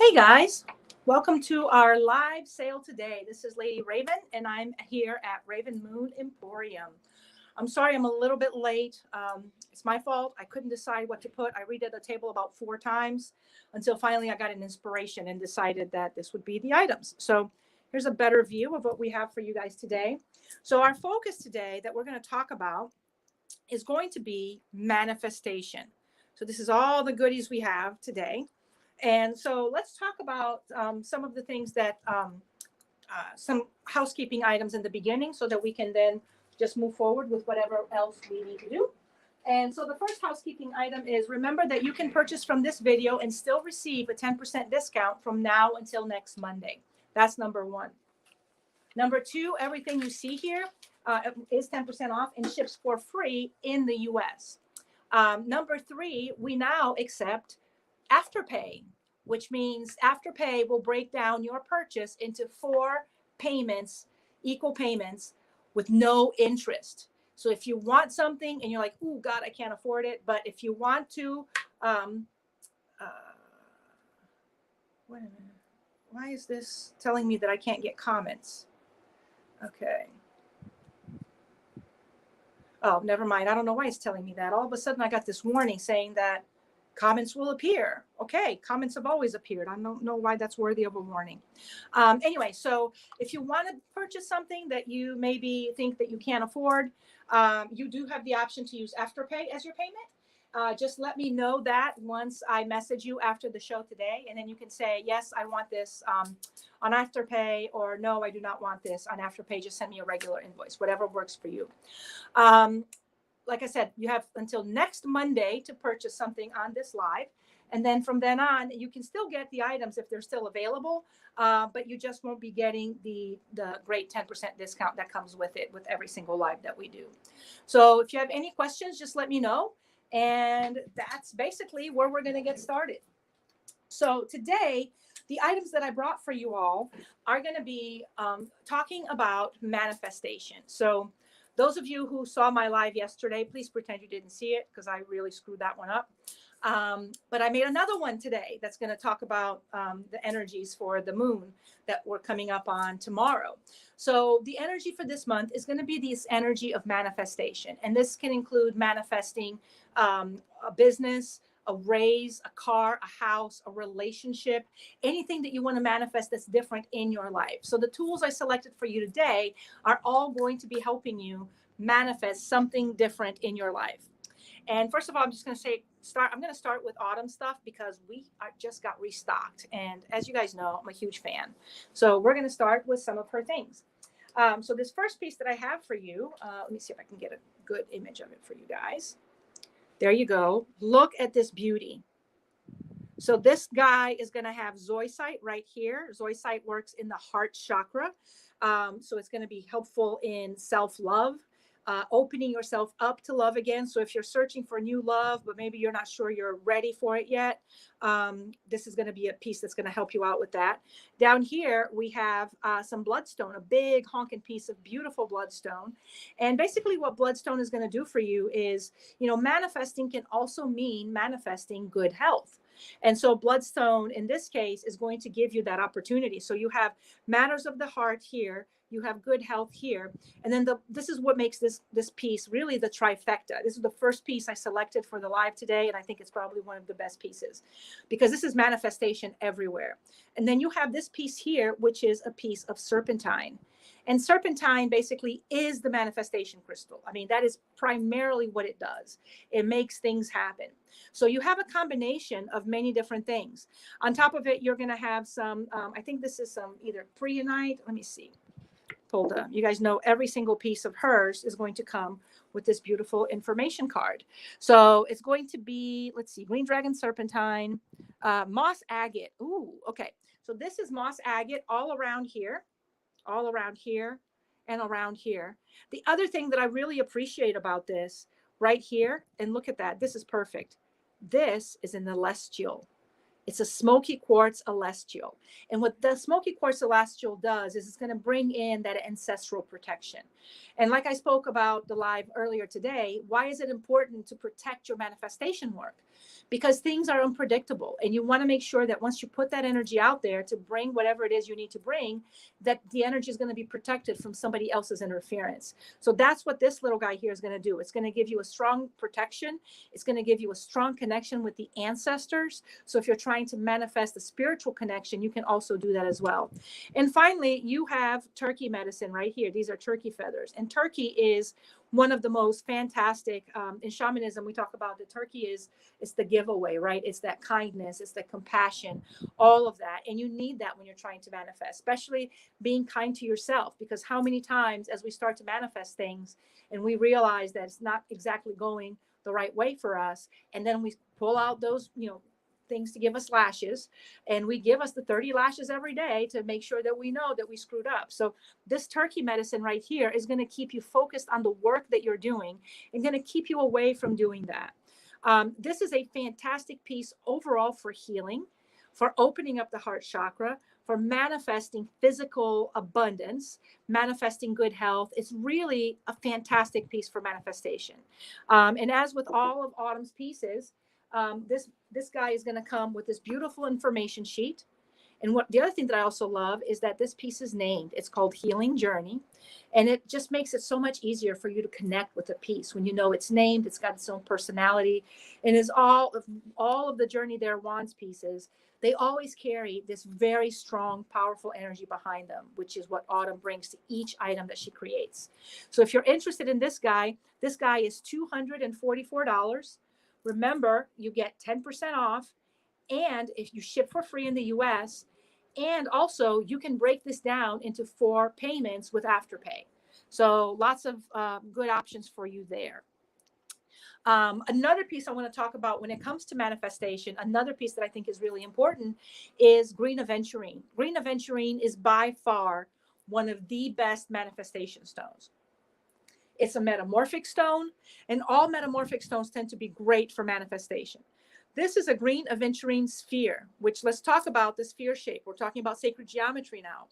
Hey guys, welcome to our live sale today. This is Lady Raven and I'm here at Raven Moon Emporium. I'm sorry I'm a little bit late. It's my fault. I couldn't decide what to put. I redid the table about 4 times until finally I got an inspiration and decided that this would be the items. So here's a better view of what we have for you guys today. So our focus today that we're going to talk about is going to be manifestation. So this is all the goodies we have today. And so let's talk about some of the things that, some housekeeping items in the beginning so that we can then just move forward with whatever else we need to do. And so the first housekeeping item is remember that you can purchase from this video and still receive a 10% discount from now until next Monday. That's number one. Number two, everything you see here is 10% off and ships for free in the US. Number three, we now accept Afterpay, which means Afterpay will break down your purchase into 4 payments, equal payments with no interest. So if you want something and you're like, oh God, I can't afford it. But if you want to, wait a minute. Why is this telling me that I can't get comments? Okay. Oh, never mind. I don't know why it's telling me that. All of a sudden I got this warning saying that comments will appear. Okay, comments have always appeared. I don't know why that's worthy of a warning. Anyway, so if you want to purchase something that you maybe think that you can't afford, you do have the option to use Afterpay as your payment. Just let me know that once I message you after the show today, and then you can say, yes, I want this on Afterpay, or no, I do not want this on Afterpay. Just send me a regular invoice, whatever works for you. Like I said, you have until next Monday to purchase something on this live. And then from then on, you can still get the items if they're still available, but you just won't be getting the great 10% discount that comes with it with every single live that we do. So if you have any questions, just let me know. And that's basically where we're going to get started. So today, the items that I brought for you all are going to be talking about manifestation. So those of you who saw my live yesterday, please pretend you didn't see it because I really screwed that one up. But I made another one today that's going to talk about the energies for the moon that we're coming up on tomorrow. So the energy for this month is going to be this energy of manifestation. And this can include manifesting a business, a raise, a car, a house, a relationship, anything that you want to manifest that's different in your life. So the tools I selected for you today are all going to be helping you manifest something different in your life. And first of all, I'm just going to say, I'm going to start with autumn stuff because we just got restocked. And as you guys know, I'm a huge fan. So we're going to start with some of her things. So this first piece that I have for you, let me see if I can get a good image of it for you guys. There you go. Look at this beauty. So this guy is going to have zoisite right here. Zoisite works in the heart chakra. So it's going to be helpful in self-love, opening yourself up to love again. So if you're searching for new love, but maybe you're not sure you're ready for it yet, this is going to be a piece that's going to help you out with that. Down here, we have some bloodstone, a big honking piece of beautiful bloodstone. And basically what bloodstone is going to do for you is, manifesting can also mean manifesting good health. And so bloodstone in this case is going to give you that opportunity. So you have matters of the heart here, you have good health here. And then this is what makes this piece really the trifecta. This is the first piece I selected for the live today. And I think it's probably one of the best pieces because this is manifestation everywhere. And then you have this piece here, which is a piece of serpentine. And serpentine basically is the manifestation crystal. I mean, that is primarily what it does. It makes things happen. So you have a combination of many different things. On top of it, you're going to have some, I think this is some either preonite. Let me see. Hold up. You guys know every single piece of hers is going to come with this beautiful information card. So it's going to be, let's see, green dragon serpentine, moss agate. Ooh, okay. So this is moss agate all around here, and around here. The other thing that I really appreciate about this right here, and look at that, this is perfect. This is an celestial. It's a smoky quartz celestial. And what the smoky quartz celestial does is it's going to bring in that ancestral protection. And like I spoke about the live earlier today, why is it important to protect your manifestation work? because things are unpredictable. And you want to make sure that once you put that energy out there to bring whatever it is you need to bring, that the energy is going to be protected from somebody else's interference. So that's what this little guy here is going to do. It's going to give you a strong protection. It's going to give you a strong connection with the ancestors. So if you're trying to manifest a spiritual connection, you can also do that as well. And finally, you have turkey medicine right here. These are turkey feathers. And turkey is one of the most fantastic, in shamanism, we talk about the turkey it's the giveaway, right? It's that kindness, it's the compassion, all of that. And you need that when you're trying to manifest, especially being kind to yourself, because how many times as we start to manifest things and we realize that it's not exactly going the right way for us, and then we pull out those, things to give us lashes, and we give us the 30 lashes every day to make sure that we know that we screwed up. So this turkey medicine right here is going to keep you focused on the work that you're doing and going to keep you away from doing that. This is a fantastic piece overall for healing, for opening up the heart chakra, for manifesting physical abundance, manifesting good health. It's really a fantastic piece for manifestation. And as with all of Autumn's pieces, this guy is going to come with this beautiful information sheet. And what the other thing that I also love is that this piece is named. It's called Healing Journey. And it just makes it so much easier for you to connect with a piece when you know it's named, it's got its own personality, and is all of the Journey There Wands pieces. They always carry this very strong, powerful energy behind them, which is what Autumn brings to each item that she creates. So if you're interested in this guy is $244. Remember, you get 10% off, and if you ship for free in the US, and also you can break this down into 4 payments with Afterpay. So lots of good options for you there. Another piece I want to talk about when it comes to manifestation, another piece that I think is really important is green aventurine. Green aventurine is by far one of the best manifestation stones. It's a metamorphic stone, and all metamorphic stones tend to be great for manifestation. This is a green aventurine sphere, which let's talk about the sphere shape. We're talking about sacred geometry now.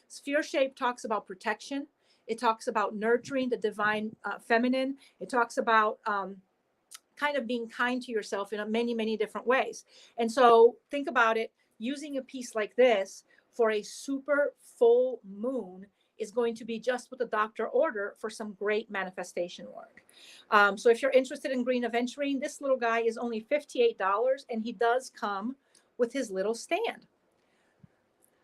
Sphere shape talks about protection. It talks about nurturing the divine feminine. It talks about kind of being kind to yourself in many, many different ways. And so think about it, using a piece like this for a super full moon is going to be just what the doctor ordered for some great manifestation work. So if you're interested in green aventurine, this little guy is only $58, and he does come with his little stand.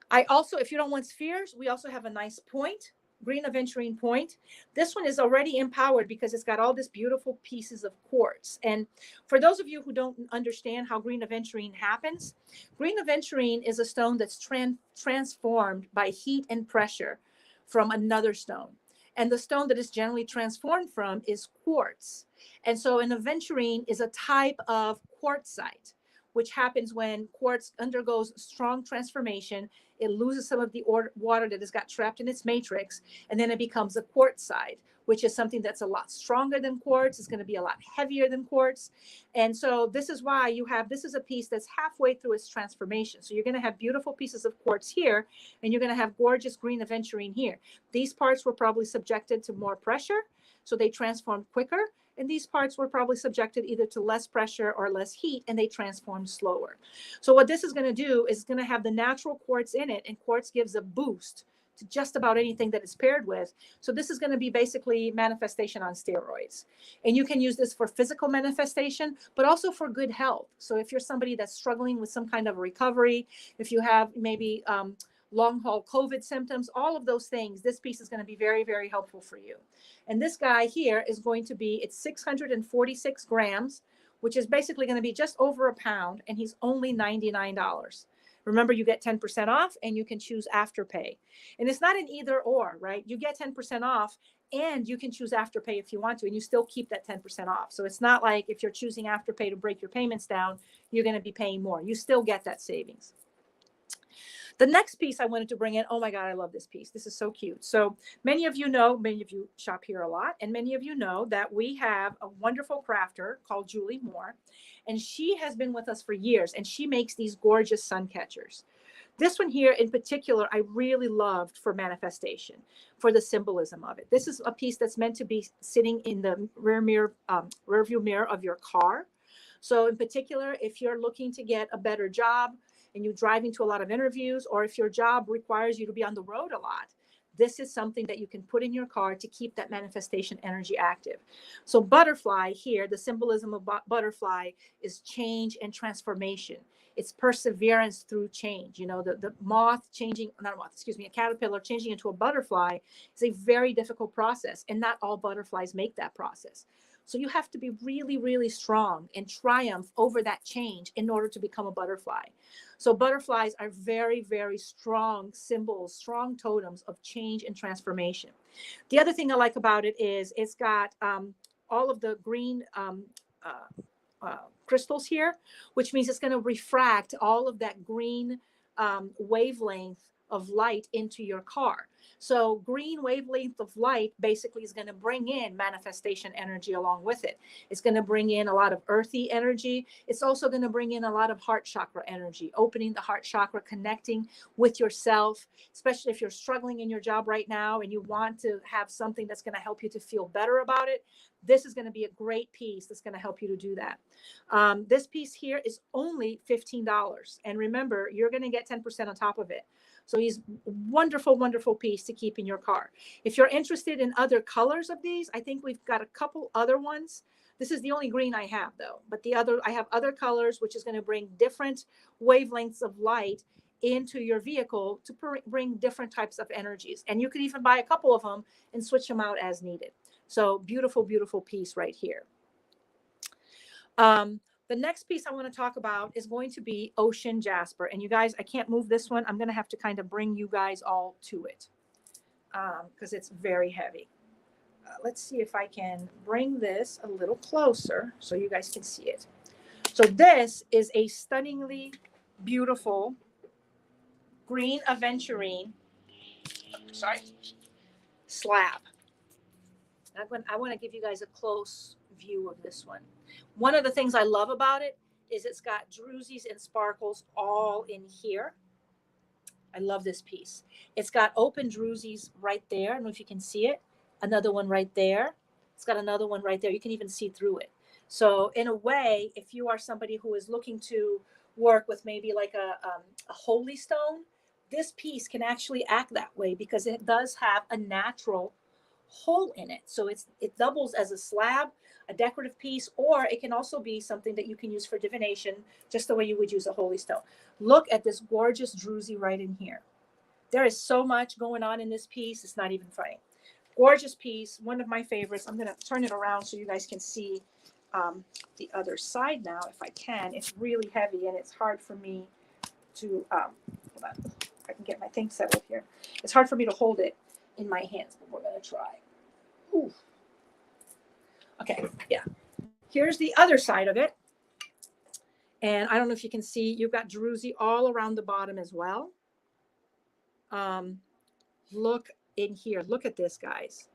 I also, if you don't want spheres, we also have a nice point, green aventurine point. This one is already empowered because it's got all this beautiful pieces of quartz. And for those of you who don't understand how green aventurine happens, green aventurine is a stone that's transformed by heat and pressure from another stone. And the stone that is generally transformed from is quartz. And so an aventurine is a type of quartzite, which happens when quartz undergoes strong transformation. It loses some of the water that has got trapped in its matrix, and then it becomes a quartzite, which is something that's a lot stronger than quartz. It's going to be a lot heavier than quartz. And so this is why this is a piece that's halfway through its transformation. So you're going to have beautiful pieces of quartz here, and you're going to have gorgeous green aventurine here. These parts were probably subjected to more pressure, so they transformed quicker. And these parts were probably subjected either to less pressure or less heat, and they transformed slower. So what this is going to do is going to have the natural quartz in it, and quartz gives a boost to just about anything that it's paired with. So this is going to be basically manifestation on steroids. And you can use this for physical manifestation, but also for good health. So if you're somebody that's struggling with some kind of recovery, if you have maybe long haul COVID symptoms, all of those things, this piece is going to be very, very helpful for you. And this guy here is going to be, it's 646 grams, which is basically going to be just over a pound. And he's only $99. Remember, you get 10% off, and you can choose Afterpay. And it's not an either or, right? You get 10% off, and you can choose Afterpay if you want to, and you still keep that 10% off. So it's not like if you're choosing Afterpay to break your payments down, you're going to be paying more. You still get that savings. The next piece I wanted to bring in, oh my God, I love this piece. This is so cute. So many of you shop here a lot, and many of you know that we have a wonderful crafter called Julie Moore, and she has been with us for years, and she makes these gorgeous sun catchers. This one here in particular, I really loved for manifestation, for the symbolism of it. This is a piece that's meant to be sitting in the rear view mirror of your car. So in particular, if you're looking to get a better job and you're driving to a lot of interviews, or if your job requires you to be on the road a lot, this is something that you can put in your car to keep that manifestation energy active. So butterfly here, the symbolism of butterfly is change and transformation. It's perseverance through change. You know, the moth changing, not a moth, excuse me, a caterpillar changing into a butterfly is a very difficult process. And not all butterflies make that process. So you have to be really, really strong and triumph over that change in order to become a butterfly. So butterflies are very, very strong symbols, strong totems of change and transformation. The other thing I like about it is it's got all of the green crystals here, which means it's going to refract all of that green wavelength of light into your car. So green wavelength of light basically is going to bring in manifestation energy along with it. It's going to bring in a lot of earthy energy. It's also going to bring in a lot of heart chakra energy, opening the heart chakra, connecting with yourself, especially if you're struggling in your job right now and you want to have something that's going to help you to feel better about it. This is going to be a great piece that's going to help you to do that. This piece here is only $15. And remember, you're going to get 10% on top of it. So he's wonderful, wonderful piece to keep in your car. If you're interested in other colors of these, I think we've got a couple other ones. This is the only green I have though, but I have other colors, which is going to bring different wavelengths of light into your vehicle to bring different types of energies. And you could even buy a couple of them and switch them out as needed. So beautiful, beautiful piece right here. The next piece I want to talk about is going to be Ocean Jasper. And you guys, I can't move this one. I'm going to have to kind of bring you guys all to it because it's very heavy. Let's see if I can bring this a little closer so you guys can see it. So this is a stunningly beautiful green aventurine, slab. I want to give you guys a close view of this one. One of the things I love about it is it's got drusies and sparkles all in here. I love this piece. It's got open drusies right there. I don't know if you can see it. Another one right there. It's got another one right there. You can even see through it. So in a way, if you are somebody who is looking to work with maybe like a holy stone, this piece can actually act that way because it does have a natural hole in it. So it doubles as a slab, a decorative piece, or it can also be something that you can use for divination, just the way you would use a holy stone. Look at this gorgeous druzy right in here. There is so much going on in this piece. It's not even funny. Gorgeous piece, one of my favorites. I'm going to turn it around so you guys can see the other side now, if I can. It's really heavy and it's hard for me to, hold on, if I can get my thing settled here. It's hard for me to hold it in my hands, but we're going to try. Ooh. Okay, yeah. Here's the other side of it. And I don't know if you can see, you've got druzy all around the bottom as well. Look in here. Look at this, guys.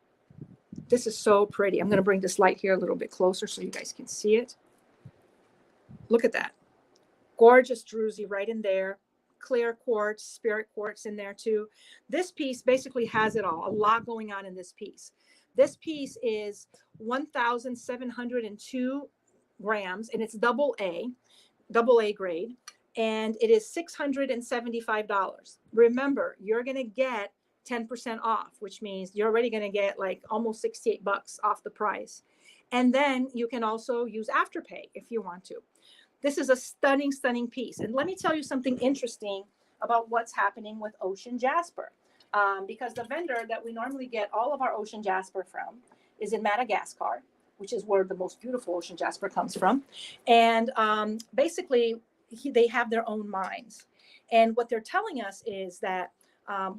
This is so pretty. I'm going to bring this light here a little bit closer so you guys can see it. Look at that. Gorgeous druzy right in there. Clear quartz, spirit quartz in there too. This piece basically has it all. A lot going on in this piece. This piece is 1,702 grams, and it's double A grade, and it is $675. Remember, you're going to get 10% off, which means you're already going to get like almost 68 bucks off the price. And then you can also use Afterpay if you want to. This is a stunning, stunning piece. And let me tell you something interesting about what's happening with Ocean Jasper. Because the vendor that we normally get all of our Ocean Jasper from is in Madagascar, which is where the most beautiful Ocean Jasper comes from. And basically, they have their own mines. And what they're telling us is that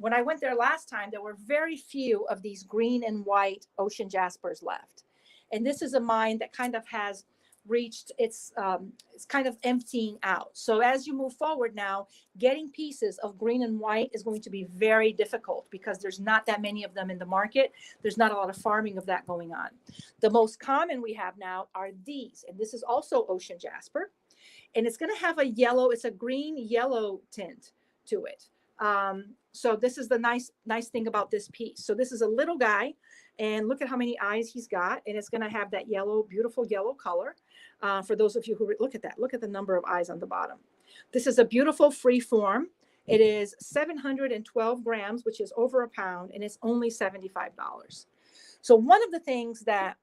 when I went there last time, there were very few of these green and white Ocean Jaspers left. And this is a mine that kind of has reached it's kind of emptying out. So as you move forward now, getting pieces of green and white is going to be very difficult because there's not that many of them in the market. There's not a lot of farming of that going on. The most common we have now are these, and this is also Ocean Jasper, and it's going to have a yellow, it's a green yellow tint to it. So this is the nice thing about this piece. So this is a little guy, and look at how many eyes he's got, and it's going to have that yellow, beautiful yellow color. For those of you who look at that, look at the number of eyes on the bottom. This is a beautiful free form. It is 712 grams, which is over a pound, and it's only $75. So one of the things that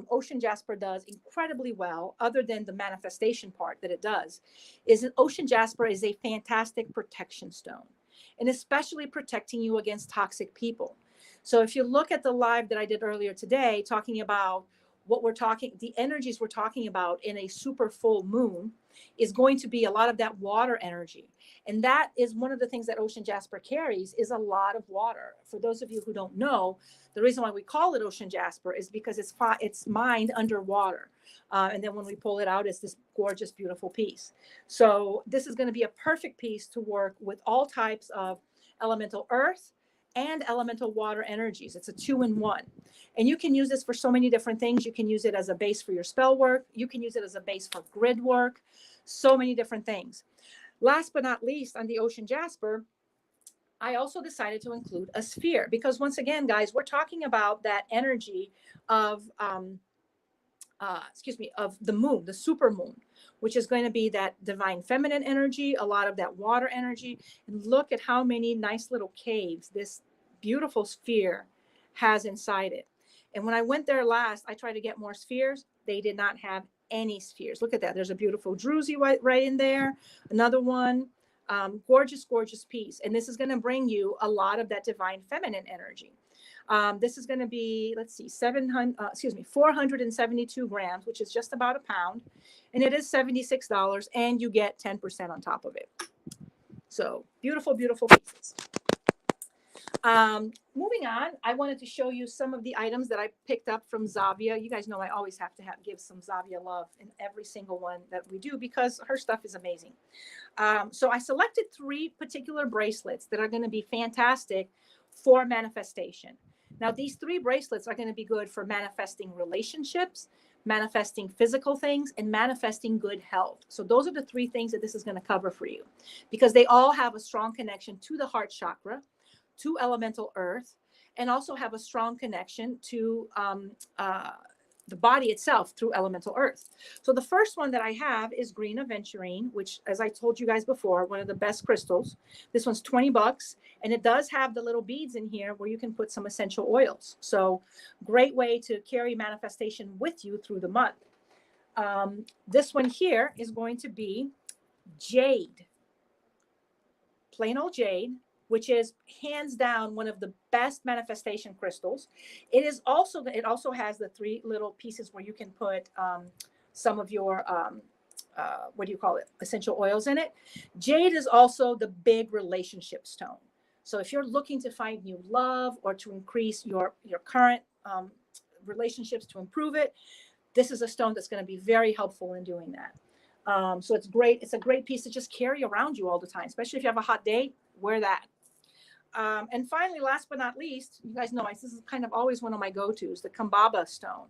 ocean jasper does incredibly well, other than the manifestation part that it does, is that ocean jasper is a fantastic protection stone, and especially protecting you against toxic people. So if you look at the live that I did earlier today, talking about the energies we're talking about in a super full moon is going to be a lot of that water energy. And that is one of the things that ocean jasper carries, is a lot of water. For those of you who don't know, the reason why we call it ocean jasper is because it's mined underwater. And then when we pull it out, it's this gorgeous, beautiful piece. So this is going to be a perfect piece to work with all types of elemental earth and elemental water energies. It's a 2-in-1. And you can use this for so many different things. You can use it as a base for your spell work. You can use it as a base for grid work. So many different things. Last but not least, on the ocean jasper, I also decided to include a sphere, because once again, guys, we're talking about that energy of, of the moon, the super moon, which is going to be that divine feminine energy, a lot of that water energy. And look at how many nice little caves this beautiful sphere has inside it. And when I went there last, I tried to get more spheres. They did not have any spheres. Look at that. There's a beautiful druzy right in there. Another one. Gorgeous, gorgeous piece. And this is going to bring you a lot of that divine feminine energy. This is going to be, let's see, 472 grams, which is just about a pound. And it is $76, and you get 10% on top of it. So beautiful, beautiful pieces. Moving on, I wanted to show you some of the items that I picked up from Zavia. You guys know I always have to give some Zavia love in every single one that we do, because her stuff is amazing. So I selected 3 particular bracelets that are going to be fantastic for manifestation. Now, these 3 bracelets are going to be good for manifesting relationships, manifesting physical things, and manifesting good health. So those are the 3 things that this is going to cover for you, because they all have a strong connection to the heart chakra, to elemental earth, and also have a strong connection to the body itself through elemental earth. So the first one that I have is green aventurine, which, as I told you guys before, one of the best crystals. This one's $20, and it does have the little beads in here where you can put some essential oils. So great way to carry manifestation with you through the month. This one here is going to be jade, plain old jade, which is hands down one of the best manifestation crystals. It also has the 3 little pieces where you can put some of your, essential oils in it. Jade is also the big relationship stone. So if you're looking to find new love, or to increase your current relationships, to improve it, this is a stone that's going to be very helpful in doing that. So it's great. It's a great piece to just carry around you all the time, especially if you have a hot day, wear that. And finally, last but not least, you guys know this is kind of always one of my go-tos, the Kambaba stone.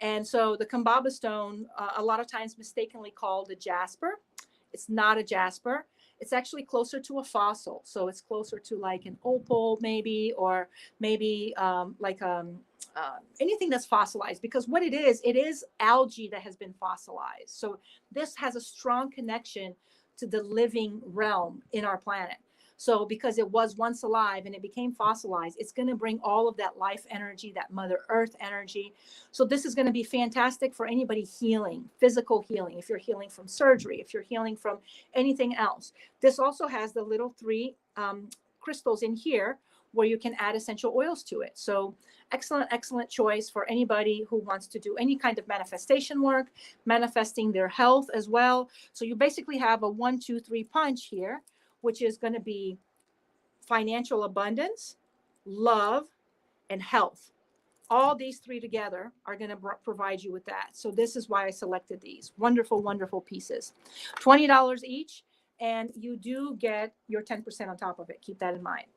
And so the Kambaba stone, a lot of times mistakenly called a jasper. It's not a jasper. It's actually closer to a fossil. So it's closer to like an opal maybe, or maybe anything that's fossilized, because what it is algae that has been fossilized. So this has a strong connection to the living realm in our planet. So because it was once alive and it became fossilized, it's going to bring all of that life energy, that Mother Earth energy. So this is going to be fantastic for anybody healing, physical healing, if you're healing from surgery, if you're healing from anything else. This also has the little 3 crystals in here where you can add essential oils to it. So excellent, excellent choice for anybody who wants to do any kind of manifestation work, manifesting their health as well. So you basically have a 1, 2, 3 punch here, which is going to be financial abundance, love, and health. All these 3 together are going to provide you with that. So this is why I selected these wonderful, wonderful pieces. $20 each, and you do get your 10% on top of it. Keep that in mind.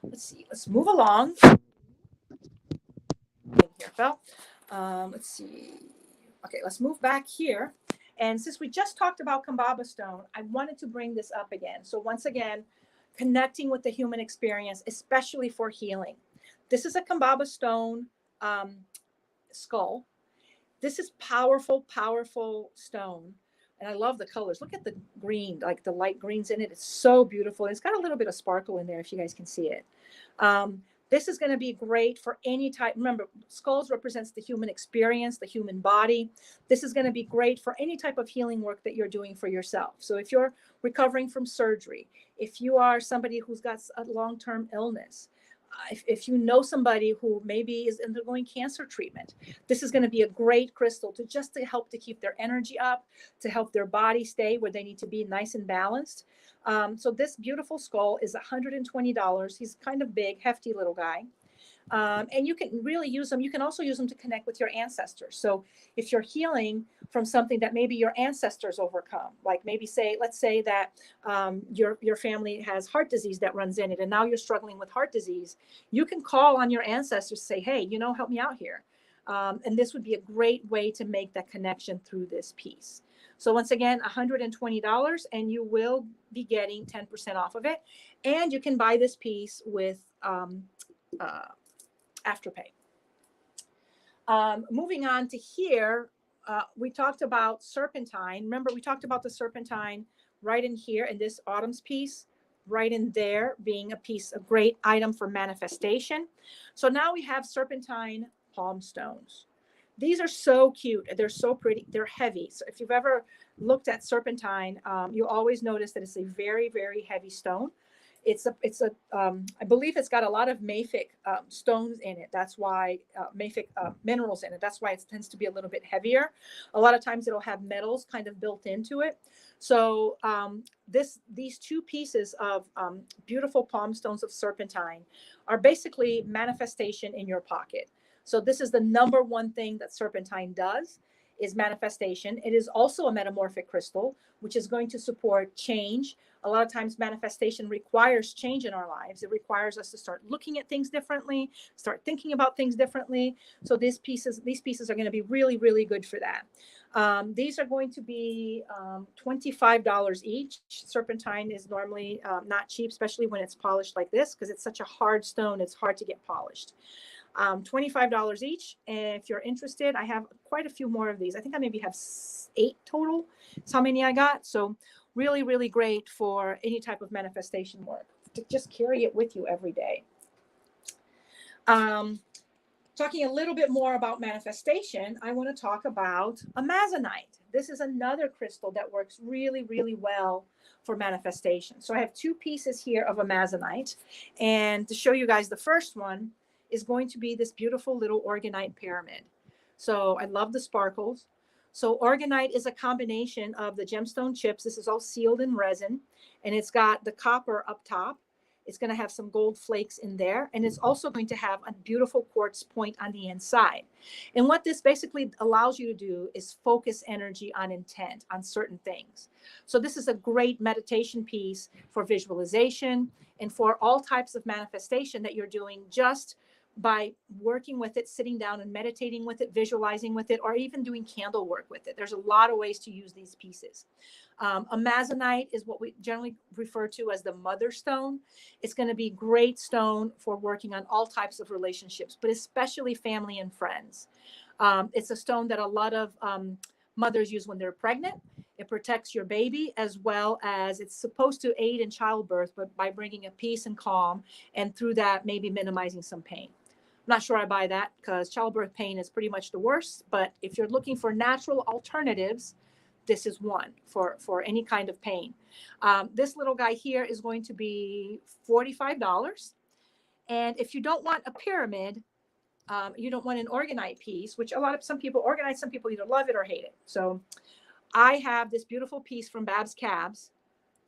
Let's see. Let's move along. Here, Phil. Let's see. Okay, let's move back here. And since we just talked about Kambaba stone, I wanted to bring this up again. So once again, connecting with the human experience, especially for healing. This is a Kambaba stone um, skull. This is powerful, powerful stone. And I love the colors. Look at the green, like the light greens in it. It's so beautiful. And it's got a little bit of sparkle in there if you guys can see it. This is going to be great for any type. Remember, skulls represents the human experience, the human body. This is going to be great for any type of healing work that you're doing for yourself. So if you're recovering from surgery, if you are somebody who's got a long-term illness, if you know somebody who maybe is undergoing cancer treatment, this is going to be a great crystal to just to help to keep their energy up, to help their body stay where they need to be, nice and balanced. So this beautiful skull is $120. He's kind of big, hefty little guy. And you can really use them. You can also use them to connect with your ancestors. So if you're healing from something that maybe your ancestors overcome, like maybe let's say that your family has heart disease that runs in it, and now you're struggling with heart disease, you can call on your ancestors, say, hey, help me out here. And this would be a great way to make that connection through this piece. So once again, $120, and you will be getting 10% off of it. And you can buy this piece with Afterpay. Moving on to here, we talked about serpentine. Remember, we talked about the serpentine right in here in this Autumn's piece, right in there being a piece, a great item for manifestation. So now we have serpentine palm stones. These are so cute. They're so pretty. They're heavy. So if you've ever looked at serpentine, you always notice that it's a very, very heavy stone. I believe it's got a lot of mafic stones in it. That's why mafic minerals in it. That's why it tends to be a little bit heavier. A lot of times it'll have metals kind of built into it. So these two pieces of beautiful palm stones of serpentine are basically manifestation in your pocket. So this is the number one thing that serpentine does, is manifestation. It is also a metamorphic crystal, which is going to support change. A lot of times manifestation requires change in our lives. It requires us to start looking at things differently, start thinking about things differently. So these pieces are going to be really, really good for that. These are going to be $25 each. Serpentine is normally not cheap, especially when it's polished like this, because it's such a hard stone. It's hard to get polished. $25 each. And if you're interested, I have quite a few more of these. I think I maybe have 8 total. That's how many I got. So really, really great for any type of manifestation work, to just carry it with you every day. Talking a little bit more about manifestation, I want to talk about amazonite. This is another crystal that works really, really well for manifestation. So I have 2 pieces here of amazonite. And to show you guys, the first one is going to be this beautiful little orgonite pyramid. So I love the sparkles. So orgonite is a combination of the gemstone chips. This is all sealed in resin, and it's got the copper up top. It's going to have some gold flakes in there, and it's also going to have a beautiful quartz point on the inside. And what this basically allows you to do is focus energy on intent, on certain things. So this is a great meditation piece for visualization and for all types of manifestation that you're doing just by working with it, sitting down and meditating with it, visualizing with it, or even doing candle work with it. There's a lot of ways to use these pieces. Amazonite is what we generally refer to as the mother stone. It's going to be great stone for working on all types of relationships, but especially family and friends. It's a stone that a lot of mothers use when they're pregnant. It protects your baby, as well as it's supposed to aid in childbirth, but by bringing a peace and calm, and through that, maybe minimizing some pain. I'm not sure I buy that, because childbirth pain is pretty much the worst. But if you're looking for natural alternatives, this is one for any kind of pain. This little guy here is going to be $45. And if you don't want a pyramid, you don't want an orgonite piece, which some people organize, some people either love it or hate it. So I have this beautiful piece from Babs Cabs.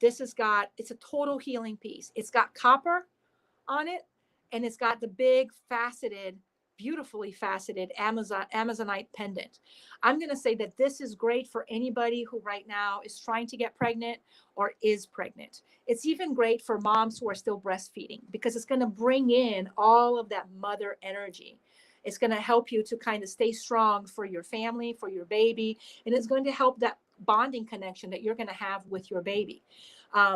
It's a total healing piece. It's got copper on it, and it's got the big beautifully faceted Amazonite pendant. I'm going to say that this is great for anybody who right now is trying to get pregnant or is pregnant. It's even great for moms who are still breastfeeding, because it's going to bring in all of that mother energy. It's going to help you to kind of stay strong for your family, for your baby, and it's going to help that bonding connection that you're going to have with your baby.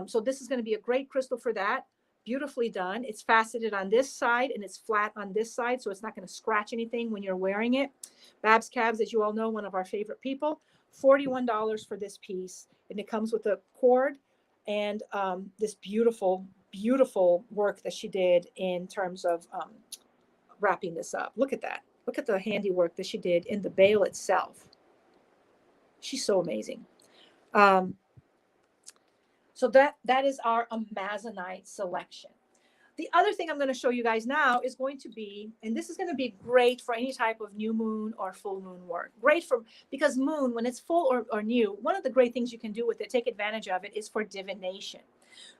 So this is going to be a great crystal for that. Beautifully done. It's faceted on this side and it's flat on this side, so it's not going to scratch anything when you're wearing it. Babs Cabs, as you all know, one of our favorite people. $41 for this piece, and it comes with a cord and this beautiful, beautiful work that she did in terms of wrapping this up. Look at that. Look at the handiwork that she did in the bale itself. She's so amazing. So that is our Amazonite selection. The other thing I'm going to show you guys now is going to be, and this is going to be great for any type of new moon or full moon work. Great for, because moon, when it's full or new, one of the great things you can do with it, take advantage of it, is for divination.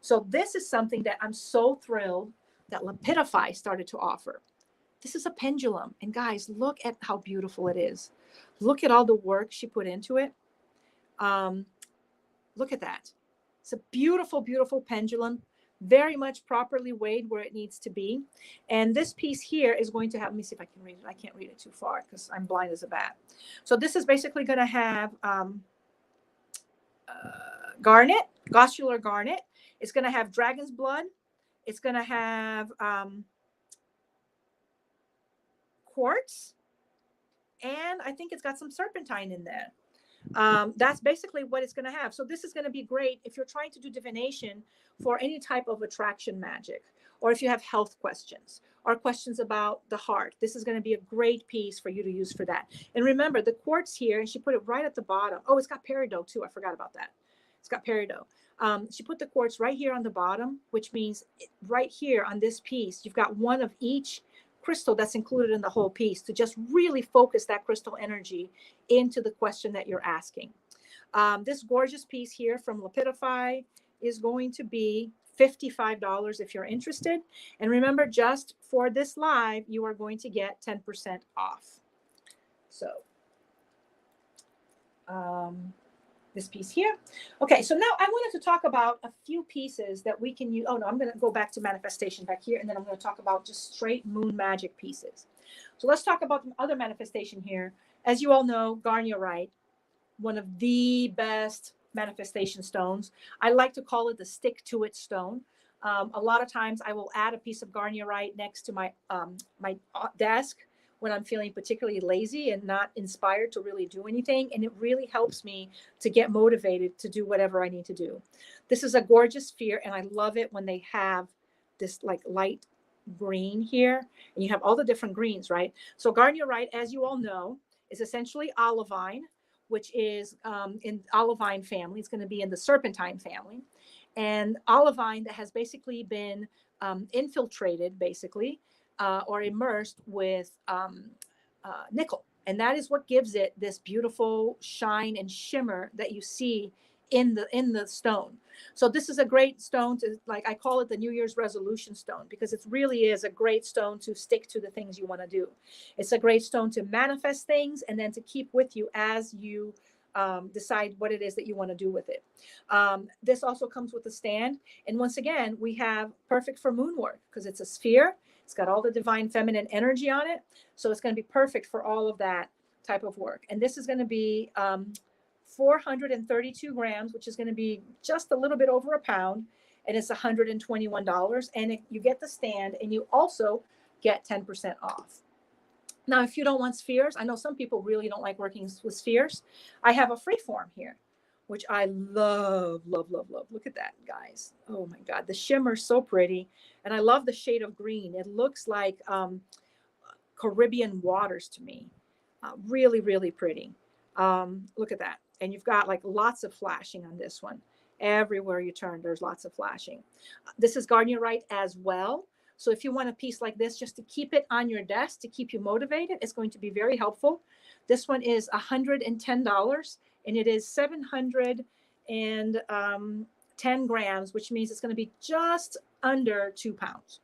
So this is something that I'm so thrilled that Lapidify started to offer. This is a pendulum. And guys, look at how beautiful it is. Look at all the work she put into it. Look at that. It's a beautiful, beautiful pendulum, very much properly weighed where it needs to be. And this piece here is going to have, let me see if I can read it. I can't read it too far because I'm blind as a bat. So this is basically going to have garnet, gossular garnet. It's going to have dragon's blood. It's going to have quartz. And I think it's got some serpentine in there. That's basically what it's going to have. So this is going to be great if you're trying to do divination for any type of attraction magic, or if you have health questions or questions about the heart. This is going to be a great piece for you to use for that. And remember the quartz here, and she put it right at the bottom. Oh, it's got peridot too. I forgot about that. It's got peridot. She put the quartz right here on the bottom, which means right here on this piece, you've got one of each crystal that's included in the whole piece to just really focus that crystal energy into the question that you're asking. This gorgeous piece here from Lapidify is going to be $55 if you're interested. And remember, just for this live, you are going to get 10% off. So this piece here. Okay, so now I wanted to talk about a few pieces that we can use. Oh no, I'm going to go back to manifestation back here, and then I'm going to talk about just straight moon magic pieces. So let's talk about the other manifestation here. As you all know, garnierite, one of the best manifestation stones. I like to call it the stick to it stone. A lot of times I will add a piece of garnierite next to my my desk when I'm feeling particularly lazy and not inspired to really do anything. And it really helps me to get motivated to do whatever I need to do. This is a gorgeous sphere, and I love it when they have this like light green here, and you have all the different greens, right? So garnierite, as you all know, is essentially olivine, which is in olivine family. It's going to be in the serpentine family. And olivine that has basically been infiltrated, basically, or immersed with nickel. And that is what gives it this beautiful shine and shimmer that you see in the stone. So this is a great stone to, like, I call it the New Year's resolution stone, because it really is a great stone to stick to the things you want to do. It's a great stone to manifest things and then to keep with you as you decide what it is that you want to do with it. This also comes with a stand. And once again, we have perfect for moon work because it's a sphere. It's got all the divine feminine energy on it. So it's going to be perfect for all of that type of work. And this is going to be 432 grams, which is going to be just a little bit over a pound. And it's $121. And you get the stand, and you also get 10% off. Now, if you don't want spheres, I know some people really don't like working with spheres. I have a freeform here, which I love, love, love, love. Look at that, guys. Oh my God, the shimmer's so pretty. And I love the shade of green. It looks like Caribbean waters to me. Really, really pretty. Look at that. And you've got like lots of flashing on this one. Everywhere you turn, there's lots of flashing. This is garnierite as well. So if you want a piece like this, just to keep it on your desk, to keep you motivated, it's going to be very helpful. This one is $110, and it is 710 grams, which means it's going to be just under 2 pounds.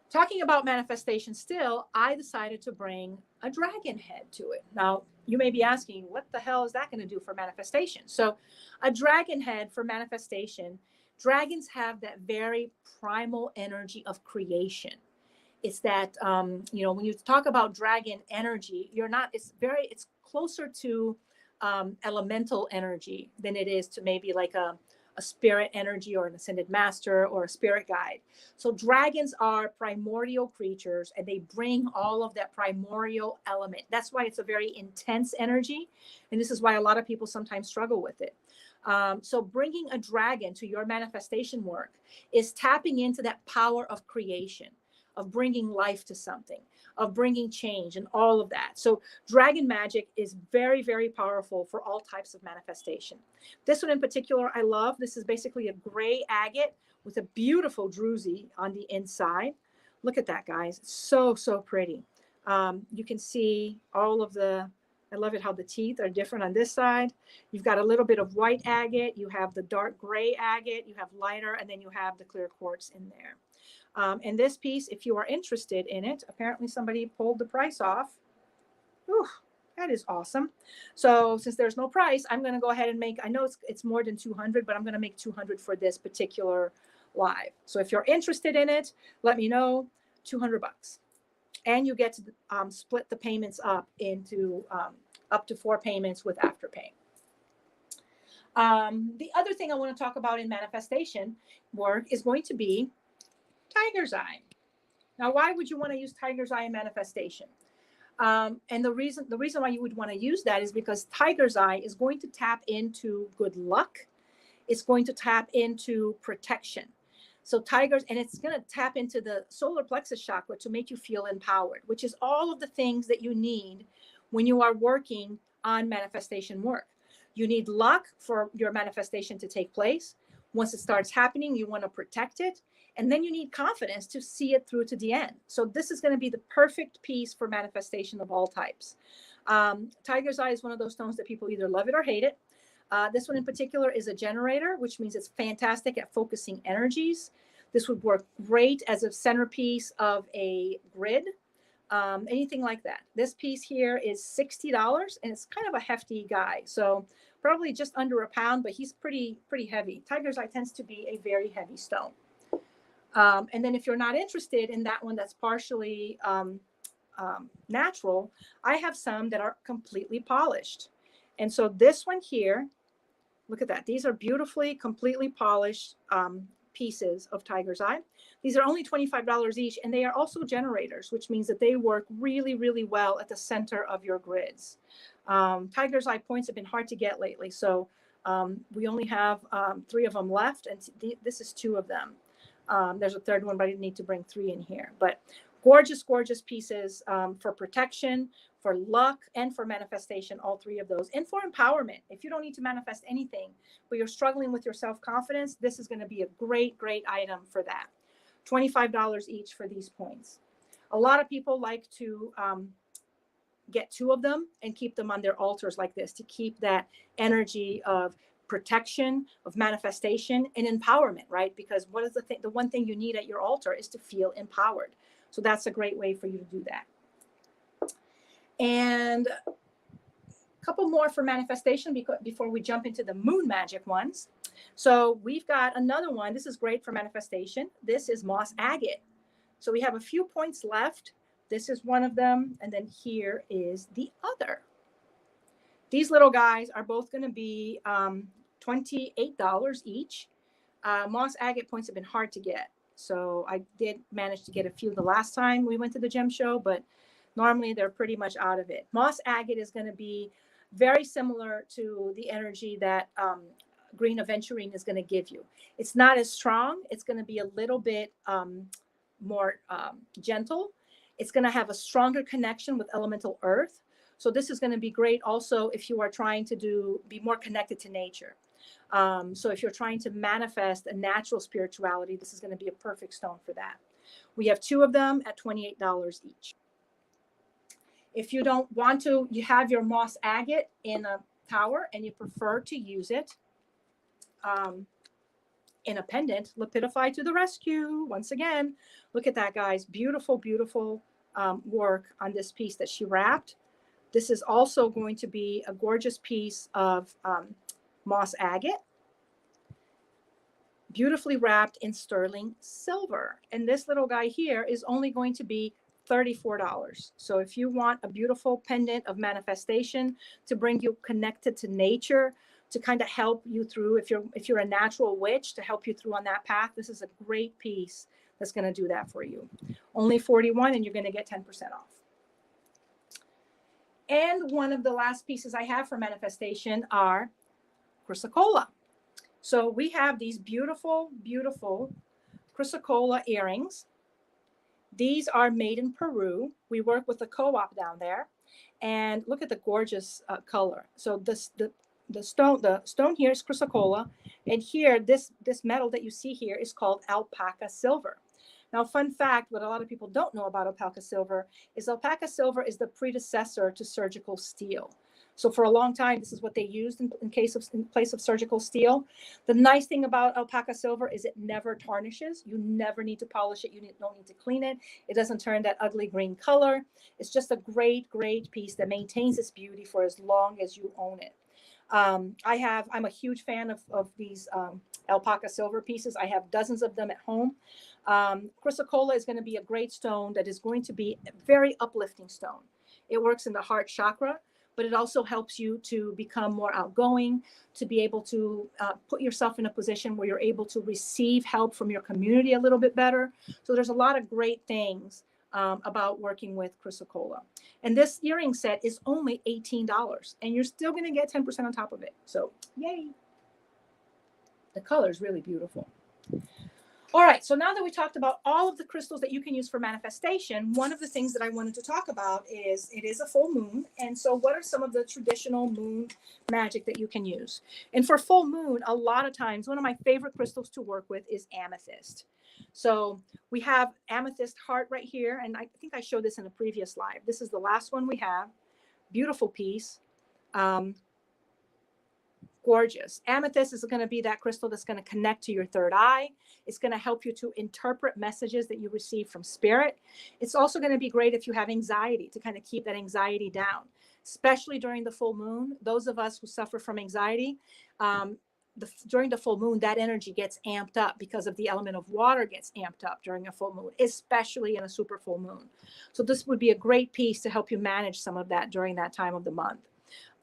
Talking about manifestation still, I decided to bring a dragon head to it. Now, you may be asking, what the hell is that going to do for manifestation? So a dragon head for manifestation, dragons have that very primal energy of creation. It's that, when you talk about dragon energy, it's closer to elemental energy than it is to maybe like a spirit energy or an ascended master or a spirit guide. So dragons are primordial creatures, and they bring all of that primordial element. That's why it's a very intense energy. And this is why a lot of people sometimes struggle with it. So bringing a dragon to your manifestation work is tapping into that power of creation, of bringing life to something, of bringing change and all of that. So dragon magic is very, very powerful for all types of manifestation. This one in particular, I love. This is basically a gray agate with a beautiful druzy on the inside. Look at that, guys. It's so, so pretty. You can see all of I love it how the teeth are different on this side. You've got a little bit of white agate. You have the dark gray agate. You have lighter, and then you have the clear quartz in there. And this piece, if you are interested in it, apparently somebody pulled the price off. Whew, that is awesome. So since there's no price, I'm going to go ahead and make, I know it's more than 200, but I'm going to make 200 for this particular live. So if you're interested in it, let me know. $200. And you get to split the payments up into up to 4 payments with Afterpay. The other thing I want to talk about in manifestation work is going to be tiger's eye. Now, why would you want to use tiger's eye in manifestation? And the reason why you would want to use that is because tiger's eye is going to tap into good luck. It's going to tap into protection. So tigers, and it's going to tap into the solar plexus chakra to make you feel empowered, which is all of the things that you need when you are working on manifestation work. You need luck for your manifestation to take place. Once it starts happening, you want to protect it. And then you need confidence to see it through to the end. So this is going to be the perfect piece for manifestation of all types. Tiger's eye is one of those stones that people either love it or hate it. This one in particular is a generator, which means it's fantastic at focusing energies. This would work great as a centerpiece of a grid, anything like that. This piece here is $60, and it's kind of a hefty guy. So probably just under a pound, but he's pretty heavy. Tiger's eye tends to be a very heavy stone. And then if you're not interested in that one that's partially natural, I have some that are completely polished. And so this one here, look at that. These are beautifully, completely polished pieces of tiger's eye. These are only $25 each, and they are also generators, which means that they work really, really well at the center of your grids. Tiger's eye points have been hard to get lately, so we only have 3 of them left, and this is 2 of them. There's a third one, but I didn't need to bring 3 in here. But gorgeous, gorgeous pieces for protection, for luck, and for manifestation, all 3 of those. And for empowerment. If you don't need to manifest anything, but you're struggling with your self-confidence, this is going to be a great, great item for that. $25 each for these points. A lot of people like to get 2 of them and keep them on their altars like this to keep that energy of protection, of manifestation, and empowerment, right? Because what is the one thing you need at your altar is to feel empowered. So that's a great way for you to do that. And a couple more for manifestation before we jump into the moon magic ones. So we've got another one. This is great for manifestation. This is moss agate. So we have a few points left. This is one of them. And then here is the other. These little guys are both going to be $28 each. Moss agate points have been hard to get. So I did manage to get a few the last time we went to the gem show, but normally they're pretty much out of it. Moss agate is going to be very similar to the energy that green aventurine is going to give you. It's not as strong. It's going to be a little bit more gentle. It's going to have a stronger connection with elemental earth. So this is going to be great also if you are trying to be more connected to nature. So if you're trying to manifest a natural spirituality, this is going to be a perfect stone for that. We have 2 of them at $28 each. If you don't want to, you have your moss agate in a tower and you prefer to use it in a pendant, Lapidify to the rescue. Once again, look at that, guys. Beautiful, beautiful work on this piece that she wrapped. This is also going to be a gorgeous piece of moss agate. beautifully wrapped in sterling silver. And this little guy here is only going to be $34. So if you want a beautiful pendant of manifestation to bring you connected to nature, to kind of help you through, if you're a natural witch, to help you through on that path, this is a great piece that's going to do that for you. Only 41, and you're going to get 10% off. And one of the last pieces I have for manifestation are chrysocolla. So we have these beautiful, beautiful chrysocolla earrings. These are made in Peru. We work with a co-op down there, and look at the gorgeous color. So the stone here is chrysocolla, and here this metal that you see here is called alpaca silver. Now, fun fact, what a lot of people don't know about alpaca silver is the predecessor to surgical steel. So for a long time, this is what they used in place of surgical steel. The nice thing about alpaca silver is it never tarnishes. You never need to polish it. You don't need to clean it. It doesn't turn that ugly green color. It's just a great, great piece that maintains its beauty for as long as you own it. I'm a huge fan of these alpaca silver pieces. I have dozens of them at home. Chrysocolla is going to be a great stone that is going to be a very uplifting stone. It works in the heart chakra, but it also helps you to become more outgoing, to be able to put yourself in a position where you're able to receive help from your community a little bit better. So there's a lot of great things about working with chrysocolla. And this earring set is only $18, and you're still going to get 10% on top of it. So yay. The color is really beautiful. All right, so now that we talked about all of the crystals that you can use for manifestation, one of the things that I wanted to talk about is it is a full moon. And so what are some of the traditional moon magic that you can use? And for full moon, a lot of times, one of my favorite crystals to work with is amethyst. So we have amethyst heart right here. And I think I showed this in a previous live. This is the last one we have. Beautiful piece. Gorgeous. Amethyst is going to be that crystal that's going to connect to your third eye. It's going to help you to interpret messages that you receive from spirit. It's also going to be great if you have anxiety, to kind of keep that anxiety down, especially during the full moon. Those of us who suffer from anxiety, during the full moon, that energy gets amped up because of the element of water gets amped up during a full moon, especially in a super full moon. So this would be a great piece to help you manage some of that during that time of the month.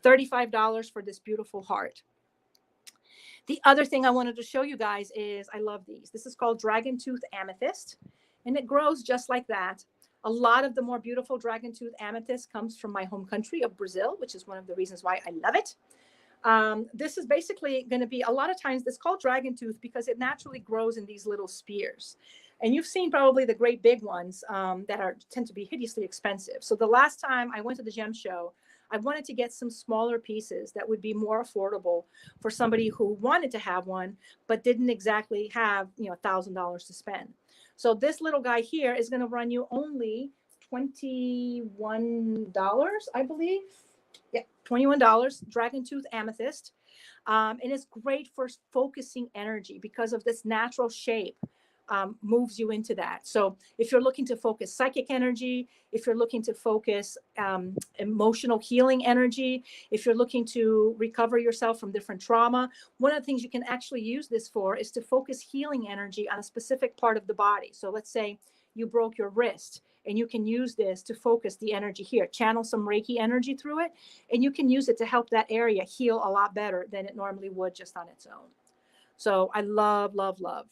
$35 for this beautiful heart. The other thing I wanted to show you guys is, I love these. This is called Dragon Tooth Amethyst, and it grows just like that. A lot of the more beautiful Dragon Tooth Amethyst comes from my home country of Brazil, which is one of the reasons why I love it. This is basically going to be, a lot of times it's called Dragon Tooth because it naturally grows in these little spears. And you've seen probably the great big ones that tend to be hideously expensive. So the last time I went to the gem show, I wanted to get some smaller pieces that would be more affordable for somebody who wanted to have one, but didn't exactly have, $1,000 to spend. So this little guy here is going to run you only $21, I believe. Yeah, $21, Dragon Tooth Amethyst. And it's great for focusing energy because of this natural shape. Moves you into that. So if you're looking to focus psychic energy, if you're looking to focus emotional healing energy, if you're looking to recover yourself from different trauma, one of the things you can actually use this for is to focus healing energy on a specific part of the body. So let's say you broke your wrist, and you can use this to focus the energy here, channel some Reiki energy through it, and you can use it to help that area heal a lot better than it normally would just on its own. So I love, love, love.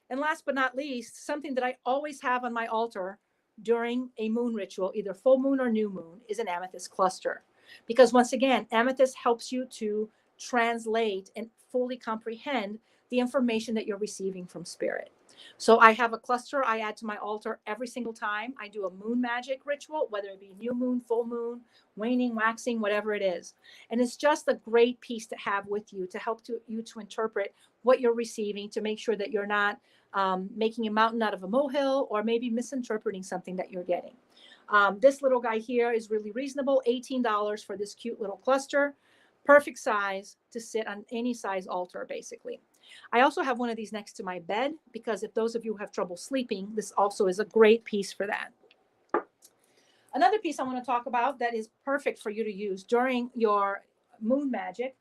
And last but not least, something that I always have on my altar during a moon ritual, either full moon or new moon, is an amethyst cluster. Because once again, amethyst helps you to translate and fully comprehend the information that you're receiving from spirit. So I have a cluster I add to my altar every single time I do a moon magic ritual, whether it be new moon, full moon, waning, waxing, whatever it is. And it's just a great piece to have with you to help you to interpret what you're receiving, to make sure that you're not making a mountain out of a molehill, or maybe misinterpreting something that you're getting. This little guy here is really reasonable, $18 for this cute little cluster. Perfect size to sit on any size altar, basically. I also have one of these next to my bed because if those of you who have trouble sleeping, this also is a great piece for that. Another piece I want to talk about that is perfect for you to use during your moon magic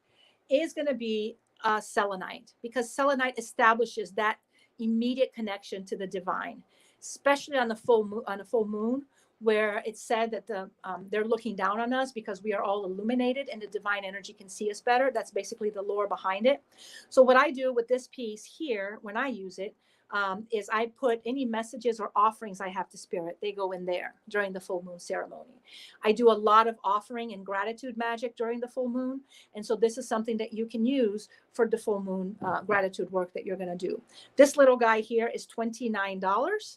is going to be selenite, because selenite establishes that immediate connection to the divine, especially on the full moon, where it's said that they're looking down on us because we are all illuminated and the divine energy can see us better. That's basically the lore behind it. So what I do with this piece here, when I use it, is I put any messages or offerings I have to spirit, they go in there during the full moon ceremony. I do a lot of offering and gratitude magic during the full moon. And so this is something that you can use for the full moon gratitude work that you're going to do. This little guy here is $29.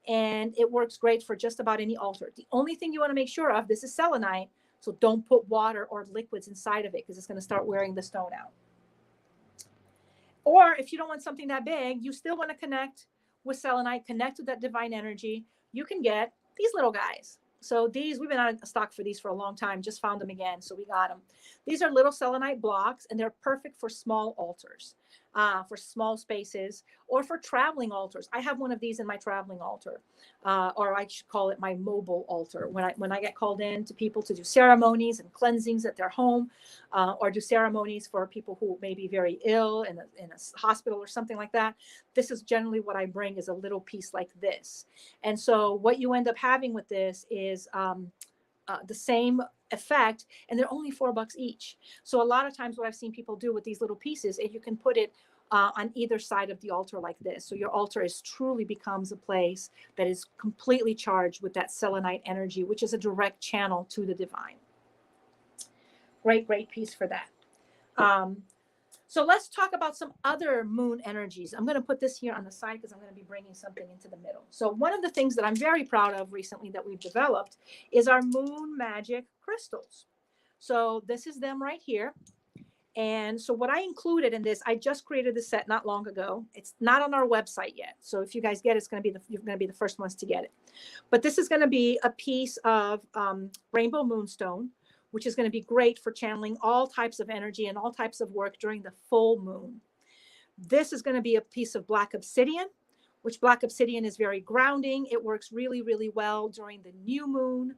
And it works great for just about any altar. The only thing you want to make sure of, this is selenite, so don't put water or liquids inside of it because it's going to start wearing the stone out. Or if you don't want something that big, you still want to connect with selenite, connect with that divine energy, you can get these little guys. So these, we've been out of stock for these for a long time, just found them again, so we got them. These are little selenite blocks, and they're perfect for small altars, for small spaces, or for traveling altars. I have one of these in my traveling altar, or I should call it my mobile altar. When I get called in to people to do ceremonies and cleansings at their home, or do ceremonies for people who may be very ill in a hospital or something like that, this is generally what I bring, is a little piece like this. And so what you end up having with this is the same effect, and they're only $4 each. So a lot of times what I've seen people do with these little pieces is you can put it on either side of the altar like this. So your altar truly becomes a place that is completely charged with that selenite energy, which is a direct channel to the divine. Great, great piece for that. So let's talk about some other moon energies. I'm going to put this here on the side because I'm going to be bringing something into the middle. So one of the things that I'm very proud of recently that we've developed is our moon magic crystals. So this is them right here. And so what I included in this, I just created this set not long ago. It's not on our website yet. So if you guys get it, you're going to be the first ones to get it. But this is going to be a piece of rainbow moonstone, which is going to be great for channeling all types of energy and all types of work during the full moon. This is going to be a piece of black obsidian, which black obsidian is very grounding. It works really, really well during the new moon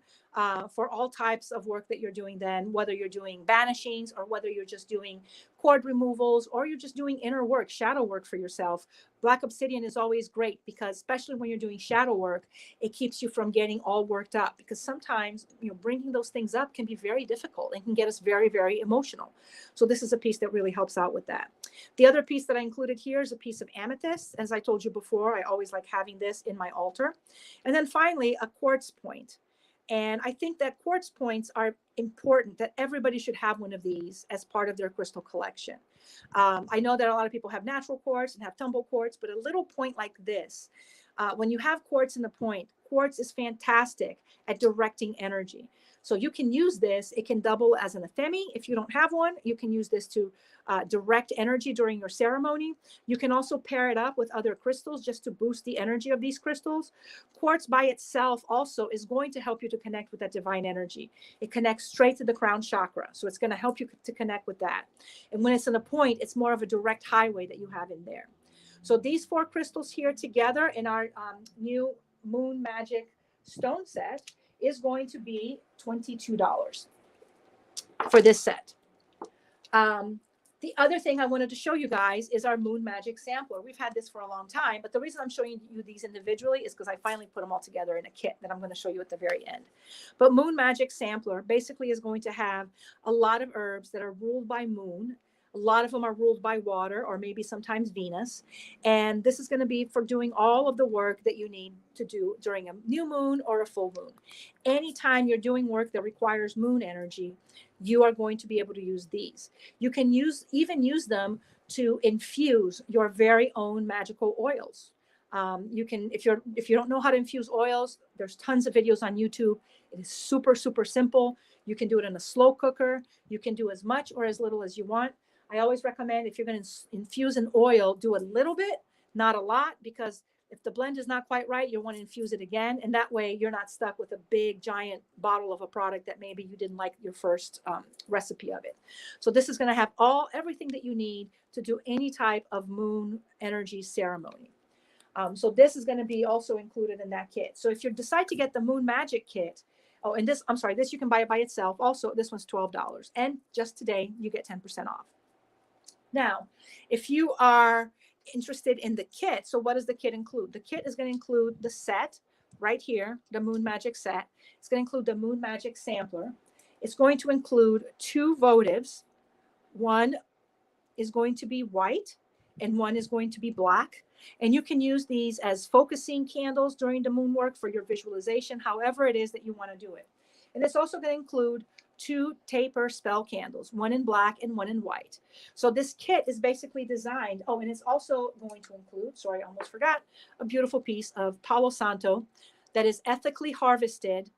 for all types of work that you're doing then, whether you're doing banishings or whether you're just doing cord removals or you're just doing inner work, shadow work for yourself. Black obsidian is always great because especially when you're doing shadow work, it keeps you from getting all worked up, because sometimes, bringing those things up can be very difficult and can get us very, very emotional. So this is a piece that really helps out with that. The other piece that I included here is a piece of amethyst. As I told you before, I always like having this in my altar. And then finally, a quartz point. And I think that quartz points are important, that everybody should have one of these as part of their crystal collection. I know that a lot of people have natural quartz and have tumble quartz, but a little point like this, when you have quartz in the point, quartz is fantastic at directing energy. So you can use this. It can double as an athemi. If you don't have one, you can use this to direct energy during your ceremony. You can also pair it up with other crystals just to boost the energy of these crystals. Quartz by itself also is going to help you to connect with that divine energy. It connects straight to the crown chakra. So it's going to help you to connect with that. And when it's in a point, it's more of a direct highway that you have in there. So these 4 crystals here together in our new Moon Magic stone set is going to be $22 for this set. The other thing I wanted to show you guys is our Moon Magic sampler. We've had this for a long time, but the reason I'm showing you these individually is because I finally put them all together in a kit that I'm going to show you at the very end. But Moon Magic sampler basically is going to have a lot of herbs that are ruled by moon. A lot of them are ruled by water or maybe sometimes Venus. And this is going to be for doing all of the work that you need to do during a new moon or a full moon. Anytime you're doing work that requires moon energy, you are going to be able to use these. You can even use them to infuse your very own magical oils. You can, if you don't know how to infuse oils, there's tons of videos on YouTube. It is super, super simple. You can do it in a slow cooker. You can do as much or as little as you want. I always recommend, if you're going to infuse an oil, do a little bit, not a lot, because if the blend is not quite right, you want to infuse it again. And that way you're not stuck with a big giant bottle of a product that maybe you didn't like your first recipe of it. So this is going to have everything that you need to do any type of moon energy ceremony. So this is going to be also included in that kit. So if you decide to get the Moon Magic kit, oh, and this, I'm sorry, this you can buy it by itself. Also, this one's $12. And just today, you get 10% off. Now, if you are interested in the kit, so what does the kit include? The kit is going to include the set right here, the Moon Magic set. It's going to include the Moon Magic sampler. It's going to include 2 votives. One is going to be white and one is going to be black. And you can use these as focusing candles during the moon work for your visualization, however it is that you want to do it. And it's also going to include 2 taper spell candles, one in black and one in white. So this kit is basically designed. Oh, and it's also going to include, sorry, I almost forgot, a beautiful piece of Palo Santo that is ethically harvested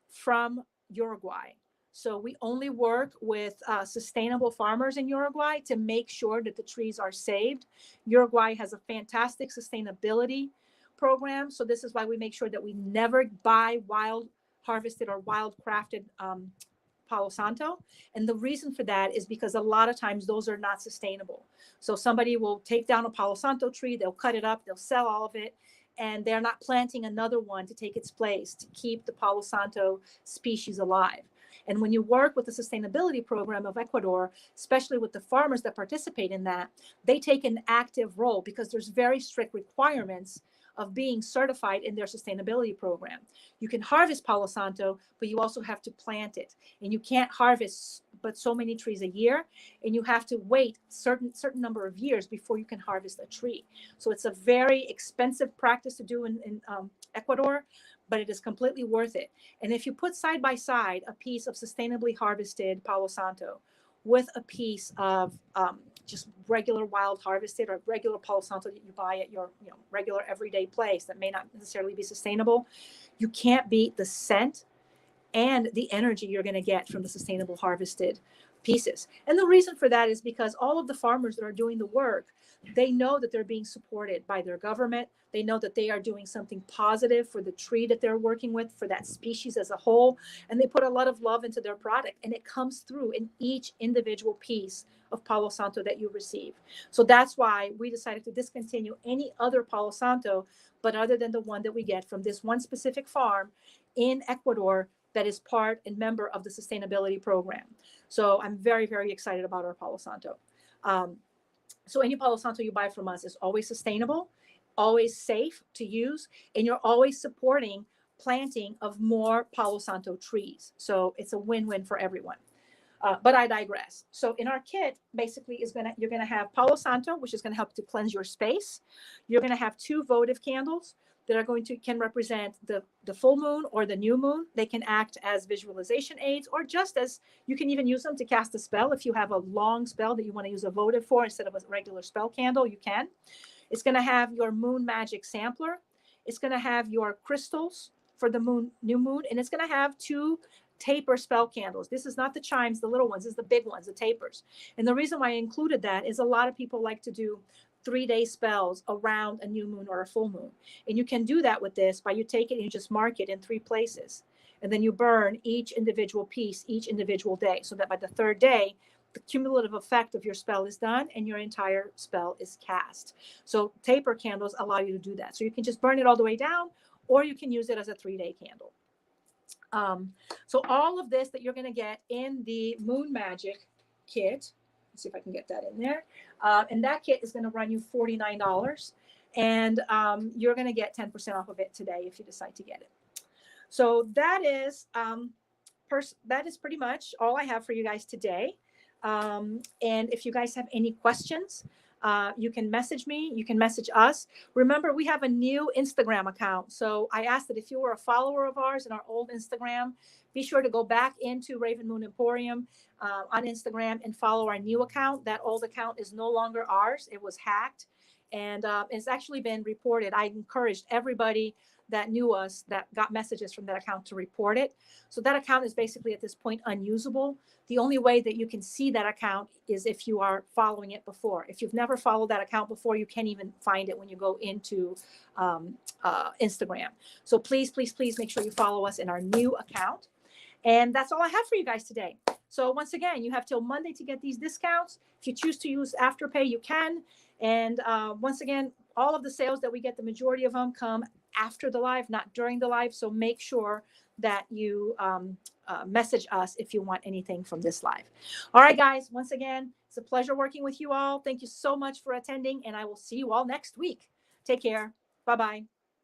from Uruguay. So we only work with sustainable farmers in Uruguay to make sure that the trees are saved. Uruguay has a fantastic sustainability program. So this is why we make sure that we never buy wild harvested or wild crafted Palo Santo. And the reason for that is because a lot of times those are not sustainable. So somebody will take down a Palo Santo tree, they'll cut it up, they'll sell all of it, and they're not planting another one to take its place to keep the Palo Santo species alive. And when you work with the sustainability program of Ecuador, especially with the farmers that participate in that, they take an active role because there's very strict requirements of being certified in their sustainability program. You can harvest Palo Santo, but you also have to plant it. And you can't harvest but so many trees a year, and you have to wait certain number of years before you can harvest a tree. So it's a very expensive practice to do in Ecuador, but it is completely worth it. And if you put side by side a piece of sustainably harvested Palo Santo with a piece of just regular wild harvested or regular Palo Santo that you buy at your regular everyday place that may not necessarily be sustainable, you can't beat the scent and the energy you're going to get from the sustainable harvested pieces. And the reason for that is because all of the farmers that are doing the work, they know that they're being supported by their government. They know that they are doing something positive for the tree that they're working with, for that species as a whole. And they put a lot of love into their product, and it comes through in each individual piece of Palo Santo that you receive. So that's why we decided to discontinue any other Palo Santo, but other than the one that we get from this one specific farm in Ecuador that is part and member of the sustainability program. So I'm very, very excited about our Palo Santo. So any Palo Santo you buy from us is always sustainable, always safe to use, and you're always supporting planting of more Palo Santo trees. So it's a win-win for everyone. But I digress. So in our kit, basically, you're gonna have Palo Santo, which is gonna help to cleanse your space. You're gonna have 2 votive candles that are can represent the full moon or the new moon. They can act as visualization aids, or just as you can even use them to cast a spell. If you have a long spell that you want to use a votive for instead of a regular spell candle, you can. It's going to have your moon magic sampler. It's going to have your crystals for the new moon, and it's going to have 2 taper spell candles. This is not the chimes, the little ones, this is the big ones, the tapers. And the reason why I included that is a lot of people like to do 3-day spells around a new moon or a full moon. And you can do that with this by you take it and you just mark it in 3 places. And then you burn each individual piece, each individual day, so that by the 3rd day, the cumulative effect of your spell is done and your entire spell is cast. So taper candles allow you to do that. So you can just burn it all the way down, or you can use it as a 3-day candle. So all of this that you're going to get in the Moon Magic kit, let's see if I can get that in there. And that kit is going to run you $49. And you're going to get 10% off of it today if you decide to get it. So that is pretty much all I have for you guys today. And if you guys have any questions, you can message me, you can message us. Remember, we have a new Instagram account. So I asked that if you were a follower of ours in our old Instagram, be sure to go back into Raven Moon Emporium on Instagram and follow our new account. That old account is no longer ours. It was hacked, and it's actually been reported. I encouraged everybody that knew us, that got messages from that account, to report it. So that account is basically at this point unusable. The only way that you can see that account is if you are following it before. If you've never followed that account before, you can't even find it when you go into Instagram. So please, please, please make sure you follow us in our new account. And that's all I have for you guys today. So once again, you have till Monday to get these discounts. If you choose to use Afterpay, you can. And once again, all of the sales that we get, the majority of them come after the live, not during the live. So make sure that you message us if you want anything from this live. All right, guys, once again, it's a pleasure working with you all. Thank you so much for attending, and I will see you all next week. Take care. Bye-bye.